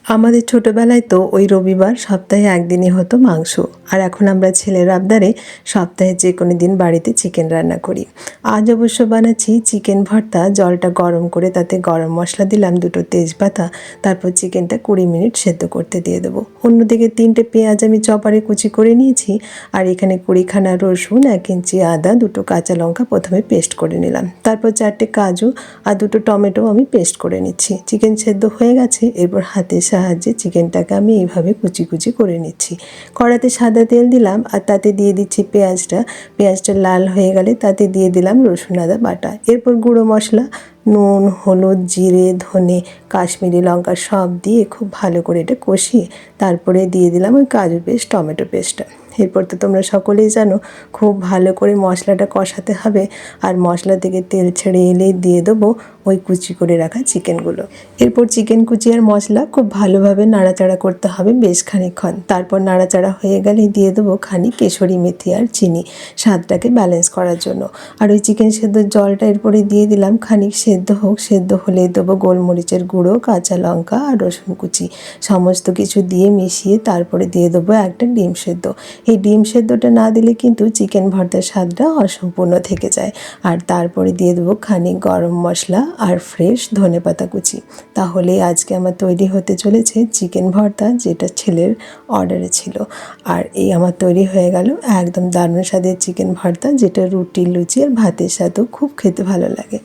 আমাদের ছোটবেলায় তো ওই রবিবার সপ্তাহে একদিনই হতো মাংস, আর এখন আমরা ছেলের আবদারে সপ্তাহে যে কোনো দিন বাড়িতে চিকেন রান্না করি। আজ অবশ্য বানাচ্ছি চিকেন ভর্তা। জলটা গরম করে তাতে গরম মশলা দিলাম, দুটো তেজপাতা, তারপর চিকেনটা 20 মিনিট সেদ্ধ করতে দিয়ে দেবো। অন্যদিকে 3টে পেঁয়াজ আমি চপারে কুচি করে নিয়েছি, আর এখানে 20খানা রসুন, 1 ইঞ্চি আদা, 2টো কাঁচা লঙ্কা প্রথমে পেস্ট করে নিলাম। তারপর 4টে কাজু আর 2টো টমেটো আমি পেস্ট করে নিচ্ছি। চিকেন সেদ্ধ হয়ে গেছে, এরপর হাতের সাহায্যে চিকেনটাকে আমি এইভাবে কুচি কুচি করে নিচ্ছি। কড়াতে সাদা তেল দিলাম আর তাতে দিয়ে দিচ্ছি পেঁয়াজটা লাল হয়ে গেলে তাতে দিয়ে দিলাম রসুন আদা বাটা। এরপর গুঁড়ো মশলা, নুন, হলুদ, জিরে, ধনে, কাশ্মীরি লঙ্কা সব দিয়ে খুব ভালো করে এটা কষিয়ে তারপরে দিয়ে দিলাম ওই কাজু পেস্ট, টমেটো পেস্টটা। এরপর তো তোমরা সকলেই জানো খুব ভালো করে মশলাটা কষাতে হবে, আর মশলা থেকে তেল ছেড়ে এলেই দিয়ে দেবো ওই কুচি করে রাখা চিকেনগুলো। এরপর চিকেন কুচি আর মশলা খুব ভালোভাবে নাড়াচাড়া করতে হবে বেশ খানিকক্ষণ। তারপর নাড়াচাড়া হয়ে গেলে দিয়ে দেবো খানিক কেশরি মেথি আর চিনি, স্বাদটাকে ব্যালেন্স করার জন্য। আর ওই চিকেন সেদ্ধর জলটা এরপরে দিয়ে দিলাম, খানিক সেদ্ধ হোক। সেদ্ধ হলে দেবো গোলমরিচের গুঁড়ো, কাঁচা লঙ্কা আর রসুন কুচি, সমস্ত কিছু দিয়ে মিশিয়ে তারপরে দিয়ে দেবো একটা ডিম সেদ্ধ। এই ডিম সেদ্ধটা না দিলে কিন্তু চিকেন ভর্তার স্বাদটা অসম্পূর্ণ থেকে যায়। আর তারপরে দিয়ে দেবো খানিক গরম মশলা আর ফ্রেশ ধনেপাতা কুচি। তাহলে আজকে আমার তৈরি হতে চলেছে চিকেন ভর্তা, যেটা ছেলের অর্ডারে ছিল। আর এই আমার তৈরি হয়ে গেল একদম দারুণ স্বাদের চিকেন ভর্তা, যেটা রুটি, লুচি আর ভাতের সাথেও খুব খেতে ভালো লাগে।